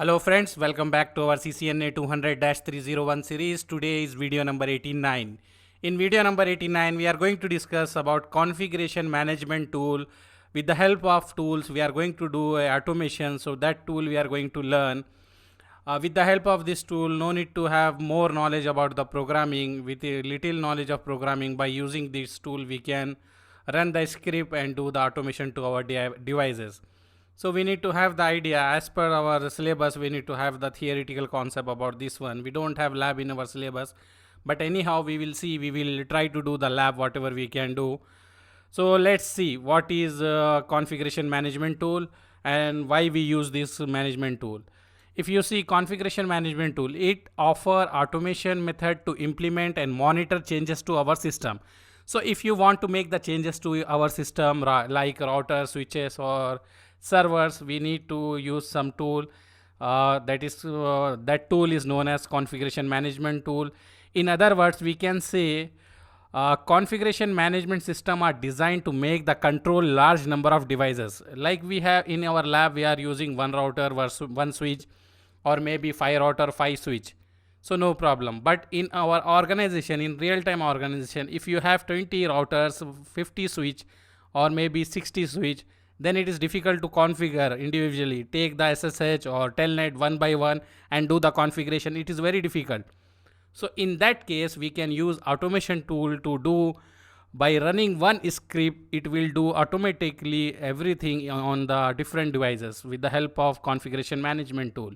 Hello friends, welcome back to our CCNA 200-301 series. Today is video number 89. In video number 89, we are going to discuss about configuration management tool. With the help of tools, we are going to do automation. So that tool we are going to learn. With the help of this tool, no need to have more knowledge about the programming. With a little knowledge of programming, by using this tool, we can run the script and do the automation to our devices. So we need to have the idea as per our syllabus. We need to have the theoretical concept about this one. We don't have lab in our syllabus, but anyhow we will see, we will try to do the lab whatever we can do. So let's see what is configuration management tool and why we use this management tool. If you see configuration management tool, it offer automation method to implement and monitor changes to our system. So if you want to make the changes to our system like router, switches or servers, we need to use some tool. That tool is known as configuration management tool. In other words, we can say configuration management system are designed to make the control large number of devices. Like we have in our lab, we are using one router versus one switch, or maybe 5 router 5 switch. So no problem. But in our organization, in real-time organization, if you have 20 routers, 50 switch, or maybe 60 switch, then it is difficult to configure individually. Take the SSH or telnet one by one and do the configuration. It is very difficult. So in that case, we can use automation tool to do. By running one script, it will do automatically everything on the different devices with the help of configuration management tool.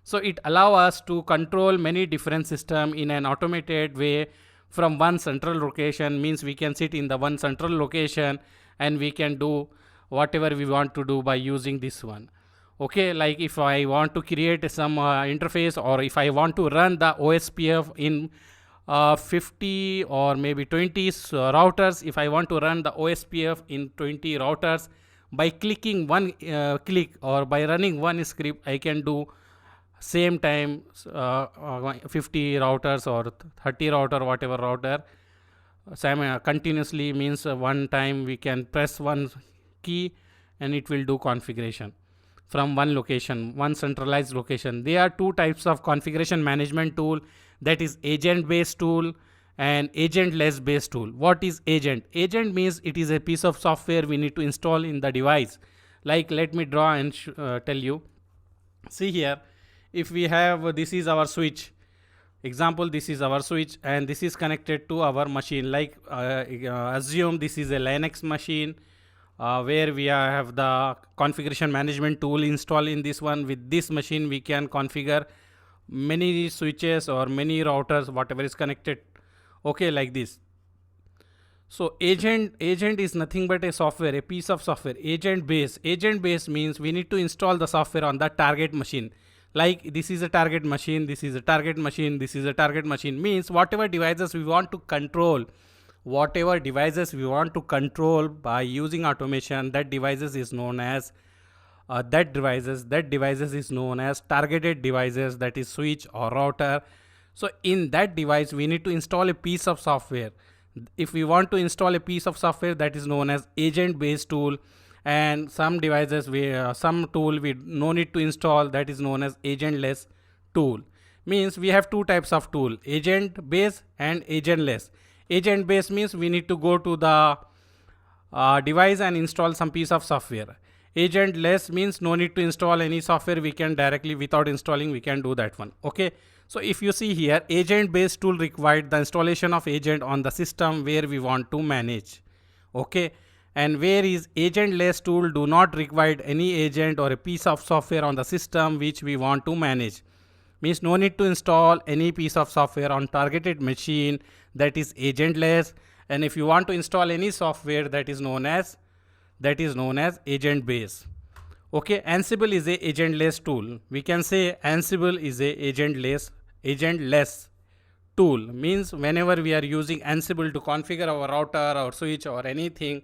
So it allows us to control many different systems in an automated way from one central location. Means we can sit in the one central location and we can do whatever we want to do by using this one. Okay, like if I want to create some interface, or if I want to run the OSPF in 50 or maybe 20 routers, if I want to run the OSPF in 20 routers, by clicking one click or by running one script, I can do same time 50 routers or 30 router, whatever router continuously. Means one time we can press one key and it will do configuration from one location, one centralized location. There are two types of configuration management tool, that is agent based tool and agentless based tool. What is agent? Agent means it is a piece of software we need to install in the device. Like let me draw and tell you. See here, if we have, this is our switch example, this is our switch and this is connected to our machine. Like assume this is a Linux machine where we have the configuration management tool installed in this one. With this machine we can configure many switches or many routers, whatever is connected. Okay, like this. So agent is nothing but a software, a piece of software. Agent base means we need to install the software on the target machine. Like this is a target machine, this is a target machine, this is a target machine. Means whatever devices we want to control, by using automation, that devices is known as is known as targeted devices, that is switch or router. So in that device we need to install a piece of software. If we want to install a piece of software, that is known as agent based tool. And some devices some tool we no need to install, that is known as agentless tool. Means we have two types of tool, agent based and agentless. Agent based means we need to go to the device and install some piece of software. Agentless means no need to install any software, we can directly without installing we can do that one. Okay, so if you see here, agent based tool required the installation of agent on the system where we want to manage. Okay, and where is agentless tool do not require any agent or a piece of software on the system which we want to manage. Means no need to install any piece of software on targeted machine, that is agentless. And if you want to install any software, that is known as agent based. Okay, Ansible is a agentless tool. We can say Ansible is a agentless tool. Means whenever we are using Ansible to configure our router or switch or anything,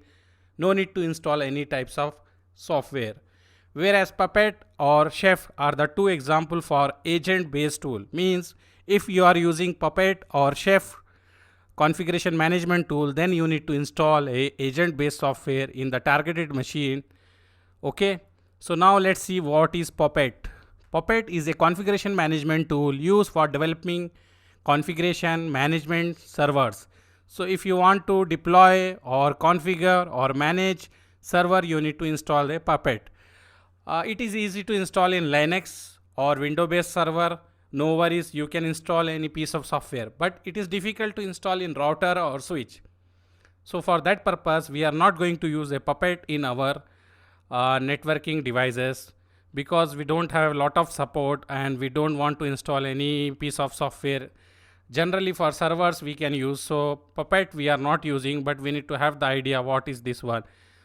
no need to install any types of software. Whereas Puppet or Chef are the two examples for agent based tool. Means if you are using Puppet or Chef configuration management tool, then you need to install a agent based software in the targeted machine. Okay, so now let's see what is Puppet. Puppet is a configuration management tool used for developing configuration management servers. So if you want to deploy or configure or manage server, you need to install a Puppet. It is easy to install in Linux or Windows based server. No worries, you can install any piece of software, but it is difficult to install in router or switch. So for that purpose, we are not going to use a Puppet in our networking devices, because we don't have a lot of support and we don't want to install any piece of software. Generally for servers we can use, so Puppet we are not using, but we need to have the idea what is this one.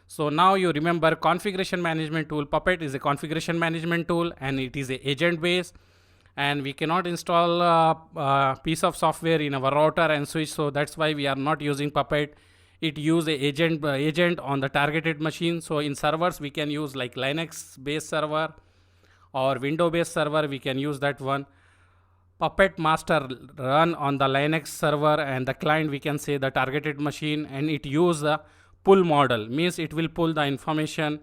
So now you remember configuration management tool. Puppet is a configuration management tool and it is a agent based, and we cannot install a piece of software in our router and switch, so that's why we are not using Puppet. It use a agent on the targeted machine. So in servers we can use like Linux based server or Windows based server, we can use that one. Puppet master run on the Linux server, and the client we can say the targeted machine, and it use the pull model, means it will pull the information.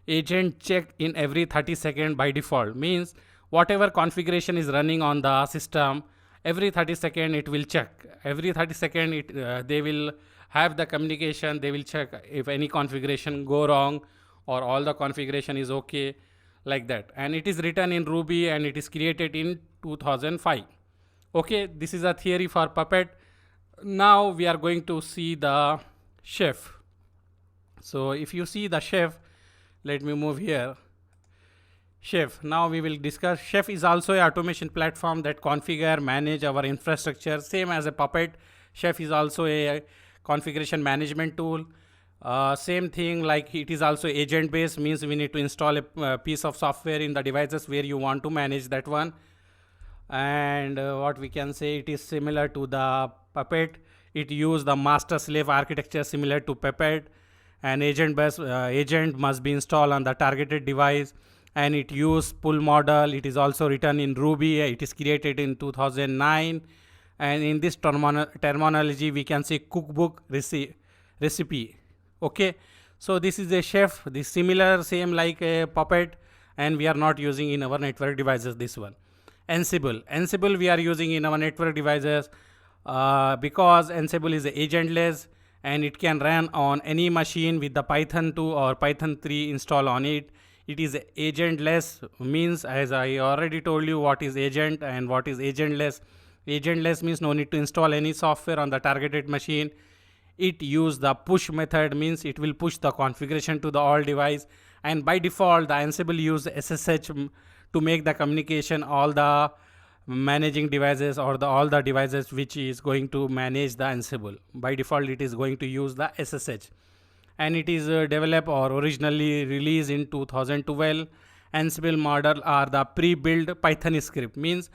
Agent check in every 30 seconds by default, means whatever configuration is running on the system, every 30 seconds it will check. Every 30 seconds they will have the communication, they will check if any configuration go wrong or all the configuration is okay, like that. And it is written in Ruby and it is created in 2005. Okay, this is a theory for Puppet. Now we are going to see the Chef. So if you see the Chef, let me move here. Chef, now we will discuss. Chef is also an automation platform that configure, manage our infrastructure, same as a Puppet. Chef is also a configuration management tool. Same thing, like it is also agent based, means we need to install a piece of software in the devices where you want to manage that one. And what we can say, it is similar to the Puppet. It use the master slave architecture similar to Puppet, and agent must be installed on the targeted device, and it use pull model. It is also written in Ruby. It is created in 2009, and in this terminology we can say cookbook recipe. Okay, so this is a Chef, this similar same like a Puppet, and we are not using in our network devices this one. Ansible we are using in our network devices because Ansible is agentless and it can run on any machine with the Python 2 or Python 3 install on it. It is agentless, means as I already told you what is agent and what is agentless. Agentless means no need to install any software on the targeted machine. It use the push method, means it will push the configuration to the all device, and by default the Ansible use SSH to make the communication all the managing devices or all the devices which is going to manage the Ansible. By default it is going to use the SSH, and it is developed or originally released in 2012. Ansible model are the pre-built Python script, means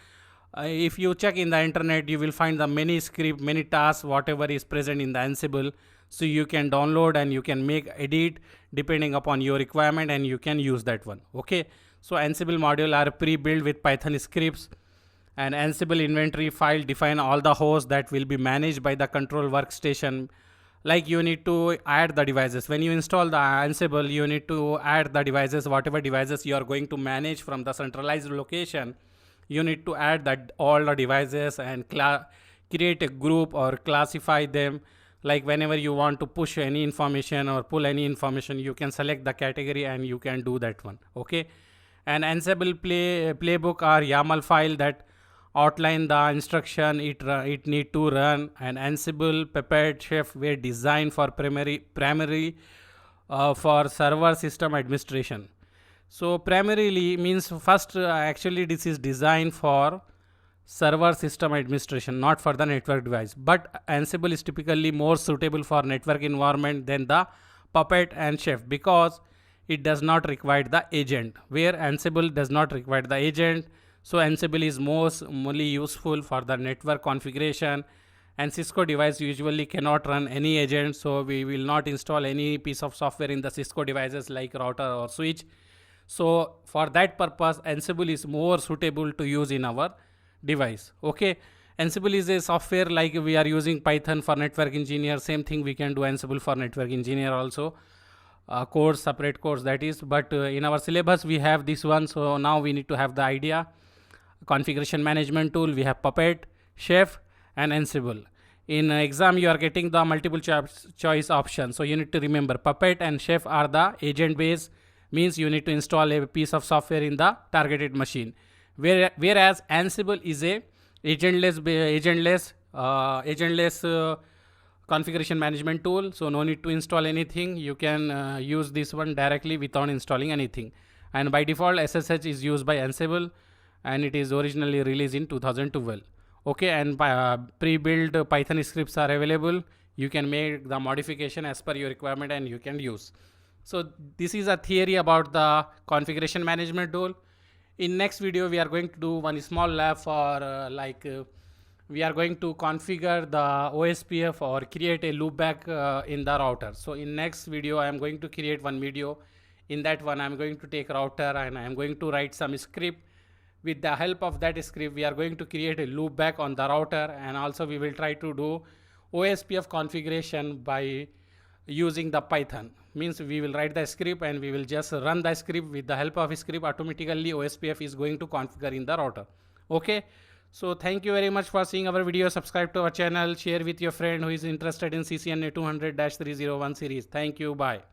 if you check in the internet you will find the many script, many tasks, whatever is present in the Ansible, so you can download and you can make edit depending upon your requirement and you can use that one. Okay, so Ansible module are pre-built with Python scripts, and Ansible inventory file define all the hosts that will be managed by the control workstation. Like you need to add the devices when you install the Ansible, you need to add the devices, whatever devices you are going to manage from the centralized location. You need to add that all the devices and create a group or classify them. Like whenever you want to push any information or pull any information, you can select the category and you can do that one. Okay, and Ansible playbook or YAML file that outline the instruction it need to run. And Ansible, Puppet, Chef were designed for primarily for server system administration. So primarily means first actually this is designed for server system administration, not for the network device. But Ansible is typically more suitable for network environment than the Puppet and Chef, because it does not require the agent, where Ansible does not require the agent. So Ansible is mostly useful for the network configuration, and Cisco device usually cannot run any agent, so we will not install any piece of software in the Cisco devices like router or switch. So for that purpose Ansible is more suitable to use in our device. Okay, Ansible is a software like we are using Python for network engineer, same thing we can do Ansible for network engineer also. course, separate course that is, but in our syllabus we have this one. So now we need to have the idea. Configuration management tool, we have Puppet, Chef and Ansible. In exam you are getting the multiple choice option, so you need to remember Puppet and Chef are the agent based, means you need to install a piece of software in the targeted machine, whereas Ansible is a agentless configuration management tool. So no need to install anything, you can use this one directly without installing anything. And by default SSH is used by Ansible, and it is originally released in 2012. Okay, and pre-built Python scripts are available. You can make the modification as per your requirement and you can use. So this is a theory about the configuration management tool. In next video we are going to do one small lab for we are going to configure the OSPF or create a loopback in the router. So in next video I am going to create one video. In that one I am going to take router and I am going to write some script. With the help of that script we are going to create a loopback on the router, and also we will try to do OSPF configuration by using the Python. Means we will write the script and we will just run the script. With the help of script automatically OSPF is going to configure in the router. Okay, so thank you very much for seeing our video. Subscribe to our channel, share with your friend who is interested in CCNA 200-301 series. Thank you, bye.